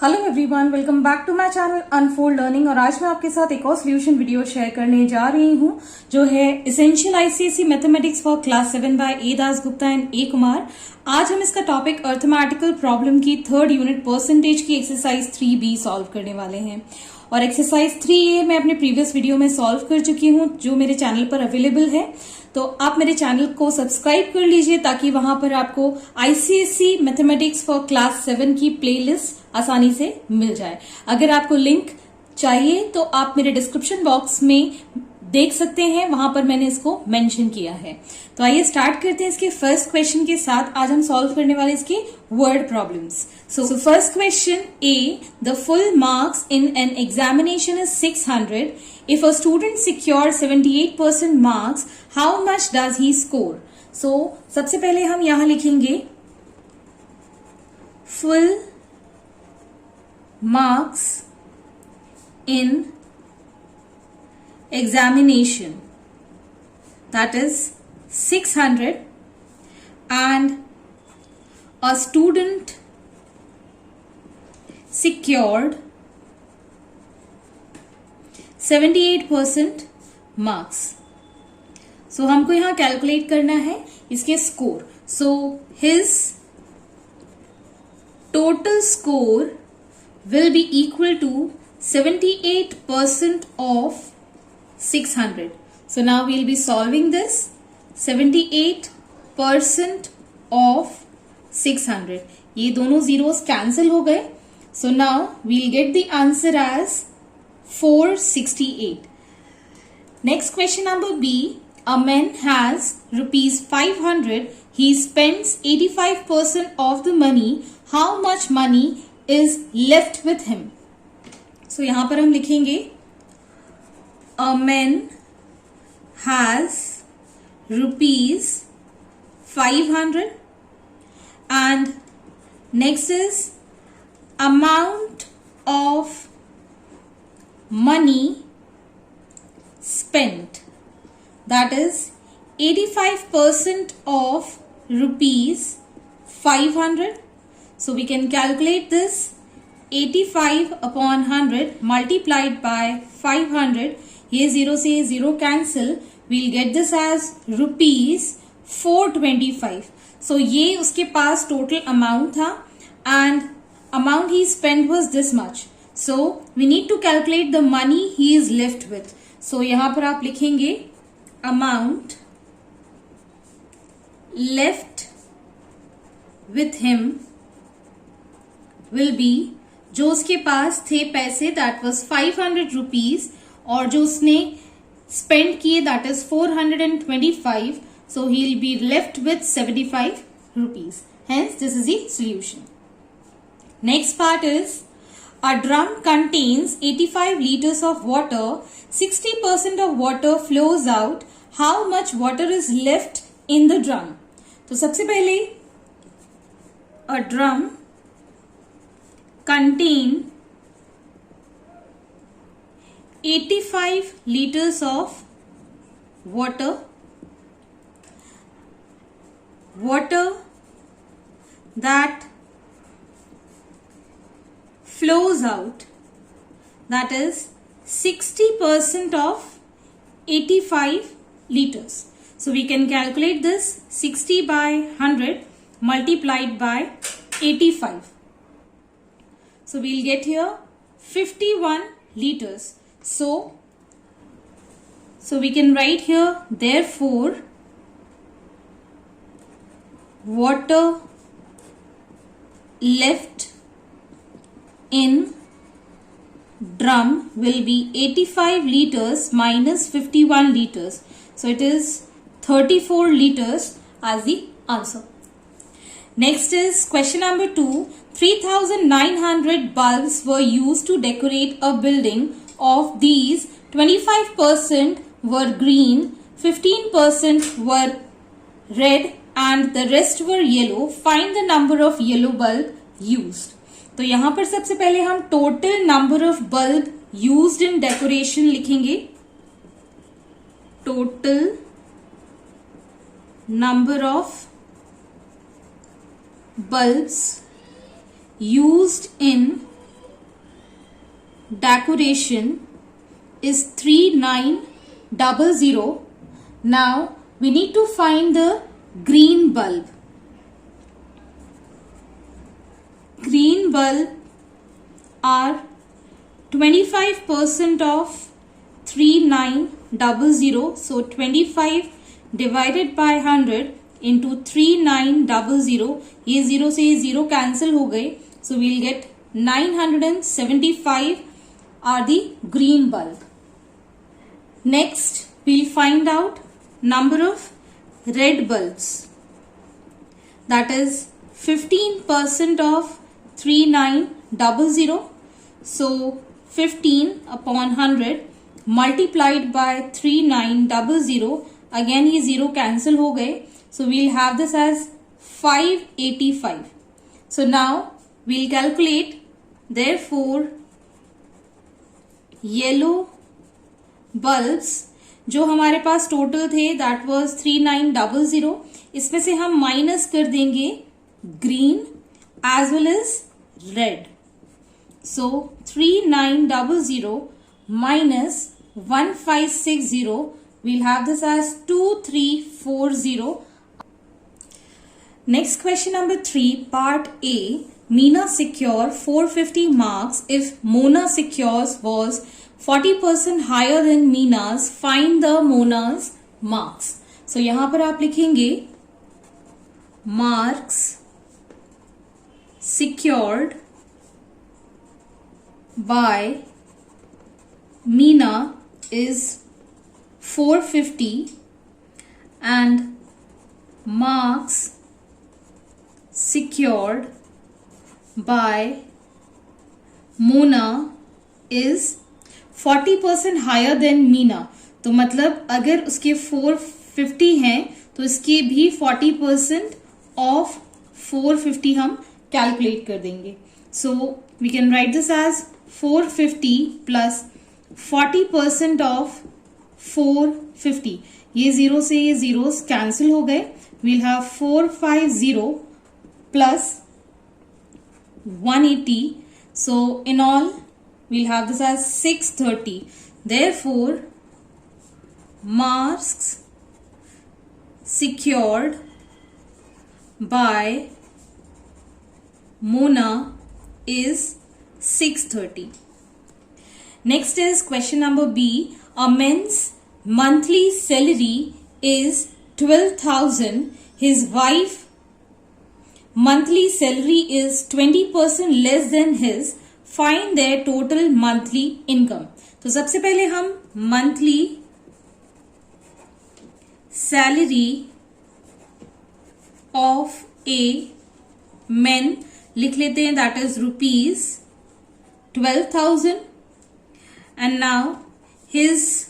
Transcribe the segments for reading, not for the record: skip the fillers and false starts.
Hello everyone, welcome back to my channel unfold learning. और आज मैं आपके साथ एक और सोल्यूशन वीडियो शेयर करने जा रही हूं जो है essential ICSE mathematics for class 7 by A Das Gupta and A Kumar. आज हम इसका टॉपिक अर्थमेटिकल प्रॉब्लम की थर्ड यूनिट परसेंटेज की एक्सरसाइज 3B सॉल्व करने वाले हैं। और एक्सरसाइज 3A मैं अपने प्रीवियस वीडियो में सॉल्व कर चुकी हूं जो मेरे चैनल पर अवेलेबल है, तो आप मेरे चैनल को सब्सक्राइब कर लीजिए ताकि वहां पर आपको आईसीएसई मैथमेटिक्स फॉर क्लास 7 की प्लेलिस्ट आसानी से मिल जाए। अगर आपको लिंक चाहिए तो आप मेरे डिस्क्रिप्शन बॉक्स में देख सकते हैं, वहां पर मैंने इसको मेंशन किया है। तो आइए स्टार्ट करते हैं इसके फर्स्ट क्वेश्चन के साथ। आज हम सॉल्व करने वाले इसके word problems. So first question A, the full marks in an examination is 600. If a student secures 78% marks, how much does he score? So सबसे पहले हम यहां लिखेंगे full marks in examination, that is 600, and a student secured 78% marks. So हमको यहां calculate करना है इसके score. So his total score will be equal to 78% of 600. So now we'll be solving this. 78% of 600. ये दोनों जीरोस कैंसिल हो गए. So now we'll get the answer as 468. Next question number B. A man has rupees 500. He spends 85% of the money. How much money is left with him? So यहाँ पर हम लिखेंगे A man has rupees 500 and next is amount of money spent, that is 85% of rupees 500. So we can calculate this. 85 upon 100 multiplied by 500. ये zero से zero cancel. We'll get this as rupees 425. So ये उसके पास total amount था and amount he spent was this much. So we need to calculate the money he is left with. So यहां पर आप लिखेंगे amount left with him will be, जो उसके पास थे पैसे that was 500 rupees और जो उसने spend किए that is 425. So he will be left with 75 rupees. Hence this is the solution. Next part is a drum contains 85 liters of water. 60% of water flows out. How much water is left in the drum? तो सबसे पहले a drum contain 85 liters of water. Water that flows out, that is 60% of 85 liters. So we can calculate this. 60 by 100 multiplied by 85. So we'll get here 51 liters. So we can write here, therefore water left in drum will be 85 liters minus 51 liters. So it is 34 liters as the answer. Next is question number 2. 3,900 bulbs were used to decorate a building. Of these, 25% were green, 15% were red and the rest were yellow. Find the number of yellow bulb used. तो यहां पर सबसे पहले हम total number of bulb used in decoration लिखेंगे. Total number of bulbs used in decoration is 3900. Now we need to find the green bulb. Green bulb are 25% of 3900. So 25 divided by 100 into 3900. ये 0 से 0 cancel हो गए. So we'll get 975 are the green bulb. Next, we'll find out number of red bulbs. That is 15% of 3900. So 15 upon 100 multiplied by 3900. Again ये 0 cancel हो गए. So we'll have this as 585. So now we'll calculate. Therefore yellow bulbs जो हमारे पास total थे that was 3900. इसमें से हम minus कर देंगे green as well as red. So 3900 minus 1560. We'll have this as 2340. Next question number 3, part A. Meena secure 450 marks if Mona secures was 40% higher than Meena's. Find the Mona's marks. So यहाँ पर आप लिखेंगे marks secured by Meena is 450 and marks secured by Mona is 40% higher than Meena. तो मतलब अगर उसके 450 हैं तो इसके भी 40% of 450 हम कैलकुलेट कर देंगे. So we can write this as 450 plus 40% of 450. ये 0 से ये 0s cancel हो गए. We'll have 450 plus 180. So in all we'll have this as 630. Therefore marks secured by Mona is 630. Next is question number B. A man's monthly salary is 12,000. His wife monthly salary is 20% less than his. Find their total monthly income. तो सबसे पहले हम monthly salary of a man लिख लेते हैं. That is rupees 12,000. And now his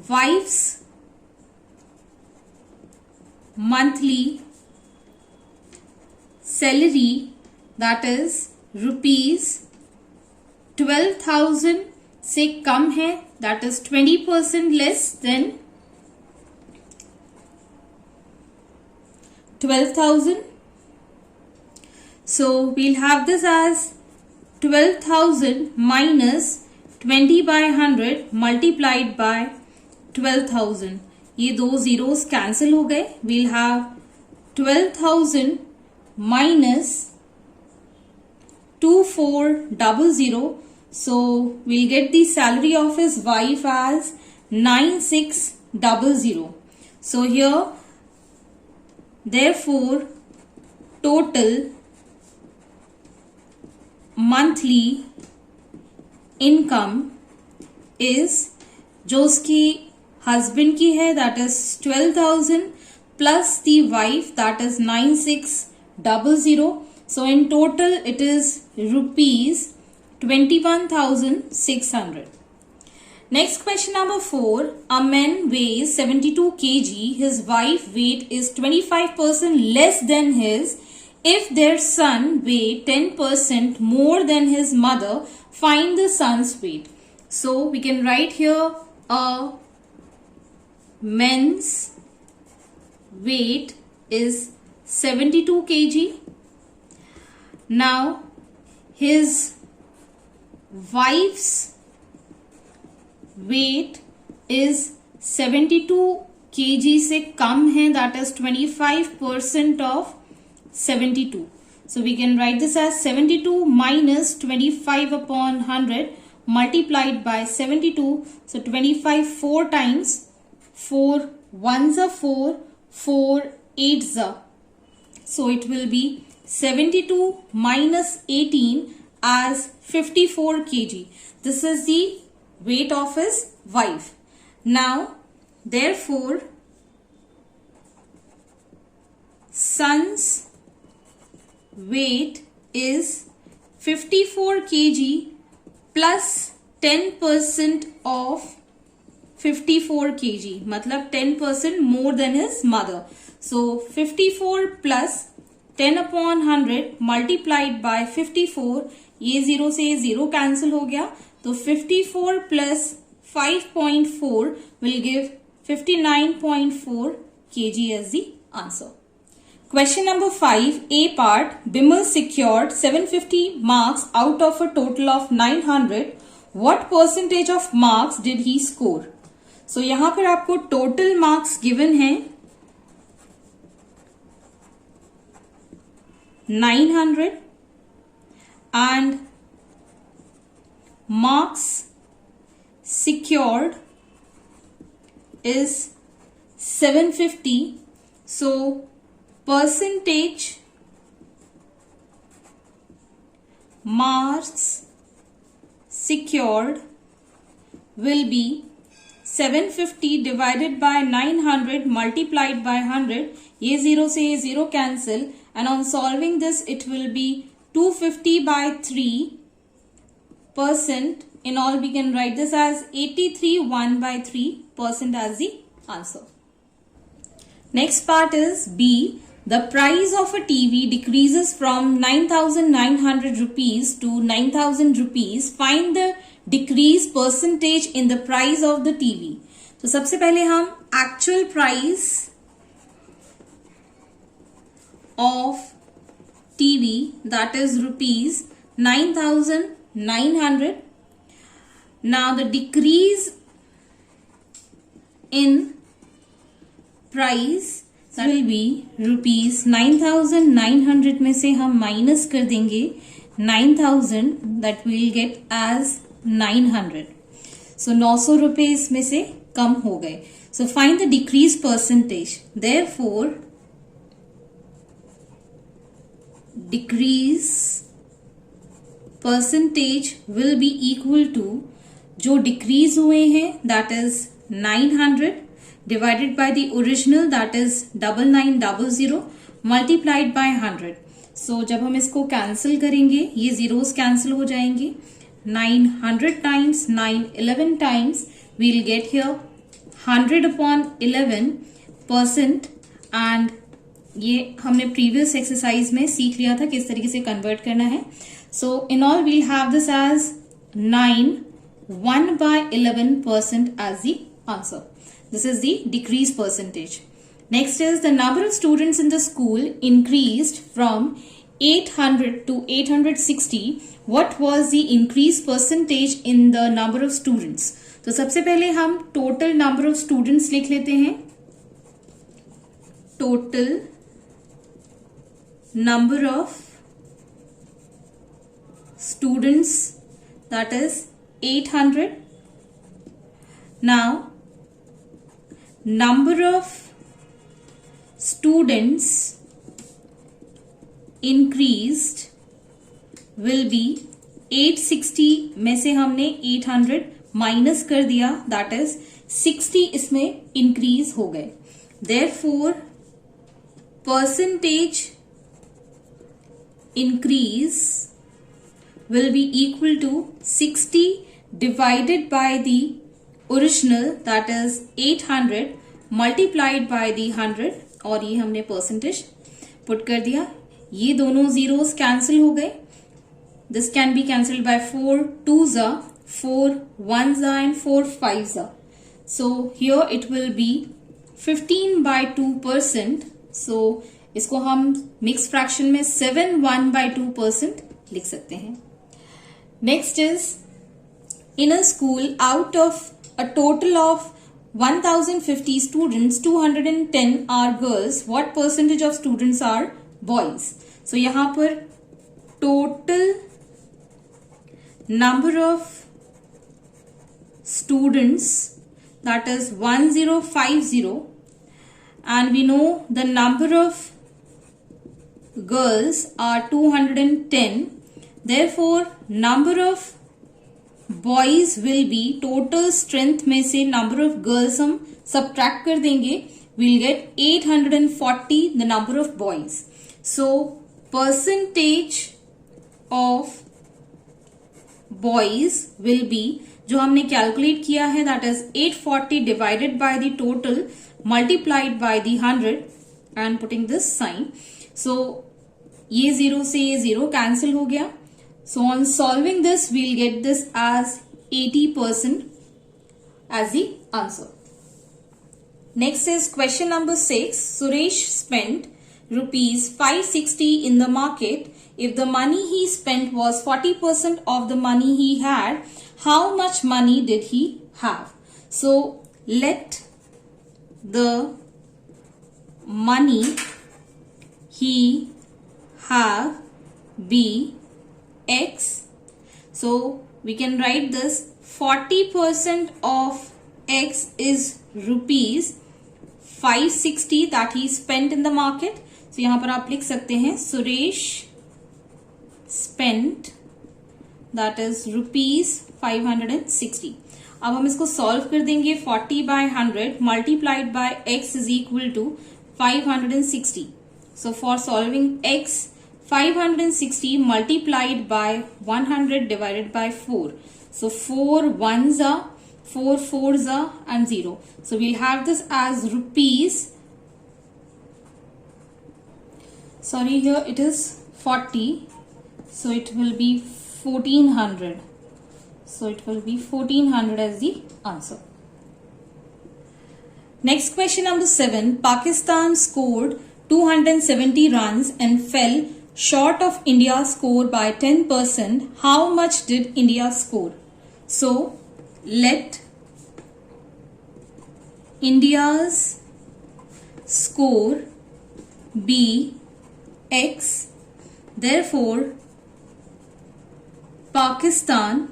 wife's monthly salary, that is rupees 12,000 से कम है, that is 20% less than 12,000. So we'll have this as 12,000 minus 20 by 100 multiplied by 12,000. ये दो zeros cancel हो गए. We'll have 12,000 minus 2400. So we'll get the salary of his wife as 9600. So here, therefore, total monthly income is जो उसकी husband की है that is 12,000 plus the wife that is 9600. So in total it is rupees 21,600. Next question number 4. A man weighs 72 kg. His wife weight is 25% less than his. If their son weigh 10% more than his mother, find the son's weight. So we can write here a man's weight is 72 kg. Now his wife's weight is 72 kg से कम है, that is 25% of 72. So we can write this as 72 minus 25 upon 100 multiplied by 72. So 25 4 times, 4 1s are 4, 4 8s are. So it will be 72 minus 18 as 54 kg. This is the weight of his wife. Now, therefore, son's weight is 54 kg plus 10% of 54 kg. मतलब 10% more than his mother. So 54 plus 10 upon 100 multiplied by 54. ये 0 से 0 cancel हो गया, तो 54 plus 5.4 will give 59.4 kg as the answer. Question number 5, A part. Bimal secured 750 marks out of a total of 900. What percentage of marks did he score? So यहाँ पर आपको total marks given है 900 and marks secured is 750. So percentage marks secured will be 750 divided by 900 multiplied by 100. ये 0 से 0 cancel, and on solving this it will be 250 by 3%. In all we can write this as 83 1 by 3% as the answer. Next part is B. The price of a TV decreases from 9,900 rupees to 9,000 rupees. Find the decrease percentage in the price of the TV. तो सबसे पहले हम actual price of TV, that is rupees 9,900. Now the decrease in price will be rupees 9,900 में से हम minus कर देंगे 9,000, that we will get as 900. So 900 रुपए इसमें से कम हो गए. So find the decrease percentage. Therefore decrease percentage will be equal to, जो decrease हुए हैं that is 900 divided by the original that is 9900 multiplied by 100. So जब हम इसको कैंसिल करेंगे ये zeros कैंसिल हो जाएंगे. 900 times 9 11 times we will get here 100 upon 11%, and ये हमने प्रीवियस एक्सरसाइज में सीख लिया था किस तरीके से कन्वर्ट करना है. So in all we'll have this as 9 1 by 11% as the answer. This is the decrease percentage. Next is the number of students in the school increased from 800 to 860. What was the increase percentage in the number of students? तो सबसे पहले हम total number of students लिख लेते हैं. Total number of students, that is 800. Now number of students increased will be 860 में से हमने 800 माइनस कर दिया, that is 60 इसमें इंक्रीज हो गए. Therefore percentage increase will be equal to 60 divided by the original that is 800 multiplied by the 100, और ये हमने परसेंटेज पुट कर दिया. ये दोनों जीरोस कैंसिल हो गए. This can be cancelled by 4 2s are, 4 1s are and 4 5s are. So here it will be 15 by 2%. So इसको हम मिक्स फ्रैक्शन में 7 1 by 2% लिख सकते हैं. Next is in a school, out of a total of 1050 students, 210 are girls. What percentage of students are boys? So यहाँ पर total number of students, that is 1050, and we know the number of girls are 210. Therefore number of boys will be, total strength में से number of girls हम subtract कर देंगे, will get 840 the number of boys. So percentage of boys will be, जो हमने calculate किया है, that is 840 divided by the total multiplied by the 100 and putting this sign. So ये 0 से ये 0 कैंसिल हो गया. So on solving this, we'll get this as 80% as the answer. Next is question number 6. Suresh spent rupees 560 in the market. If the money he spent was 40% of the money he had, how much money did he have? So let the money he have be X. So we can write this 40% of X is rupees 560 that he spent in the market. So यहाँ पर आप लिख सकते हैं Suresh spent that is rupees 560. अब हम इसको solve कर देंगे. 40 by 100 multiplied by X is equal to 560. So for solving X, 560 multiplied by 100 divided by 4. So 4 ones are, 4 fours are, and 0. So we'll have this as rupees. Sorry, here it is 40. So it will be 1400. So it will be 1400 as the answer. Next question number 7. Pakistan scored 270 runs and fell short of India's score by 10%. How much did India score? So let India's score be X. Therefore Pakistan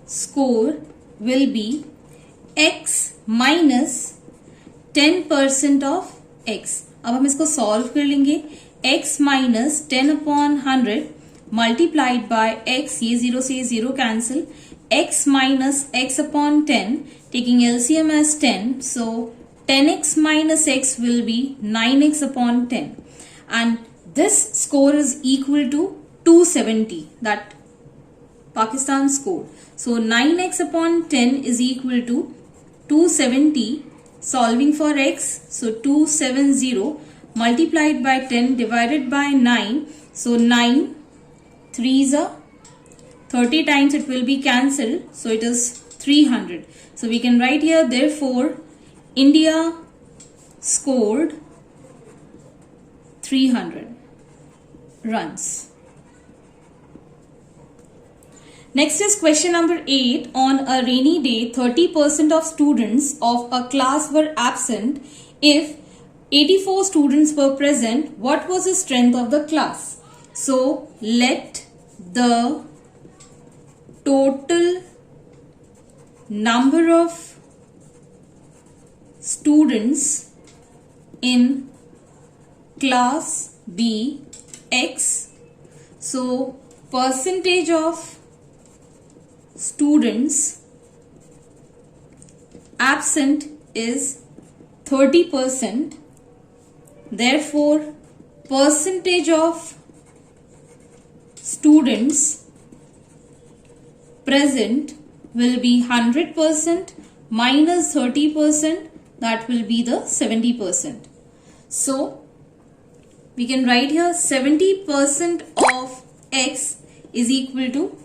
score will be X minus 10% of X. अब हम इसको solve कर लेंगे. X minus 10 upon 100 multiplied by X, ये 0 से 0 cancel. X minus X upon 10, taking LCM as 10. So 10x minus X will be 9x upon 10. And this score is equal to 270 that Pakistan scored. So 9x upon 10 is equal to 270. Solving for X, so 270 multiplied by 10 divided by 9. So 9 3s are 30 times it will be cancelled. So it is 300. So we can write here, therefore India scored 300 runs. Next is question number 8. On a rainy day, 30% of students of a class were absent. If 84 students were present, what was the strength of the class? So let the total number of students in class be X. So percentage of students absent is 30%. Therefore percentage of students present will be 100% minus 30%, that will be the 70%. So we can write here 70% of X is equal to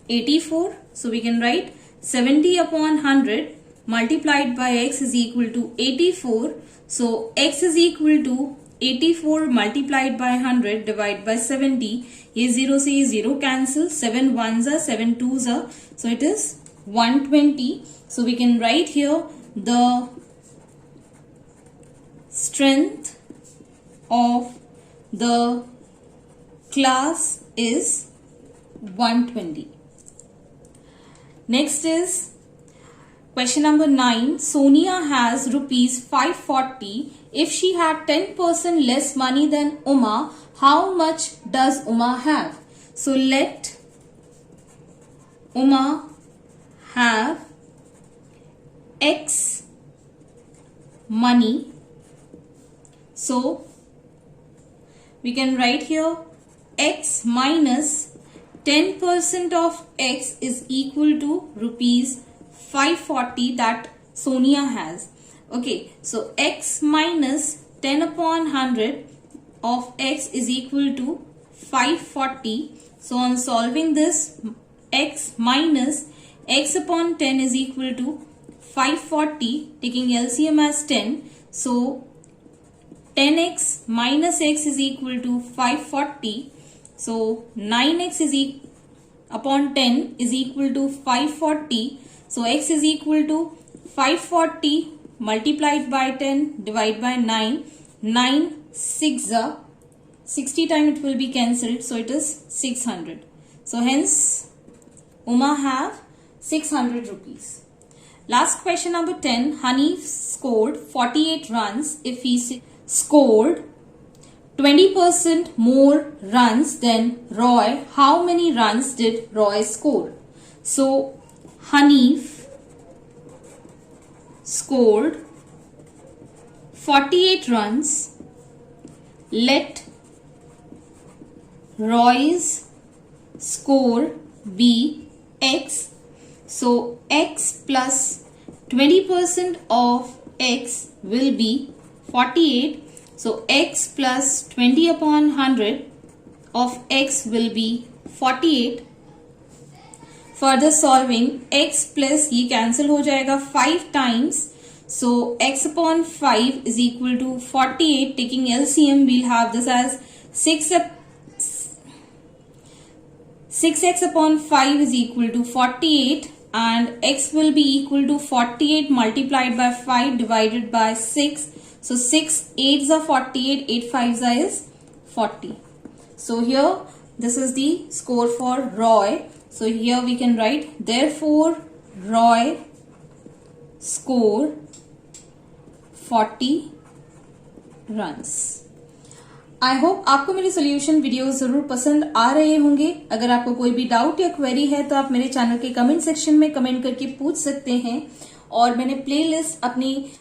84. So we can write 70 upon 100 multiplied by X is equal to 84. So X is equal to 84 multiplied by 100 divide by 70. ये 0 से ये 0 cancel. 7 1s are 7 2s are. So it is 120. So we can write here the strength of the class is 120. Next is question number 9. Sonia has rupees 540. If she had 10% less money than Uma, how much does Uma have? So let Uma have X money. So we can write here X minus 10% of X is equal to rupees 540 that Sonia has. Okay, so X minus 10 upon 100 of X is equal to 540. So on solving this, X minus X upon 10 is equal to 540, taking LCM as 10. So 10x minus X is equal to 540. So 9x is upon 10 is equal to 540. So x is equal to 540 multiplied by 10 divided by 9. 9 6 60 time it will be cancelled. So it is 600. So hence Uma have 600 rupees. Last question number 10. Hanif scored 48 runs. If he scored 20% more runs than Roy, how many runs did Roy score? So Hanif scored 48 runs. Let Roy's score be X. So X plus 20% of X will be 48. So x plus 20 upon 100 of x will be 48. Further solving, x plus ये cancel हो जाएगा 5 times. So x upon 5 is equal to 48. Taking LCM, we'll have this as 6x upon 5 is equal to 48. And x will be equal to 48 multiplied by 5 divided by 6. So 6 8s are 48, 8 5s is 40. So here this is the score for Roy. So here we can write, therefore Roy scored 40 runs. I hope आपको मेरी solution video जरूर पसंद आ रहे होंगे. अगर आपको कोई भी डाउट या क्वेरी है तो आप मेरे चैनल के कमेंट सेक्शन में कमेंट करके पूछ सकते हैं. और मैंने प्लेलिस्ट अपनी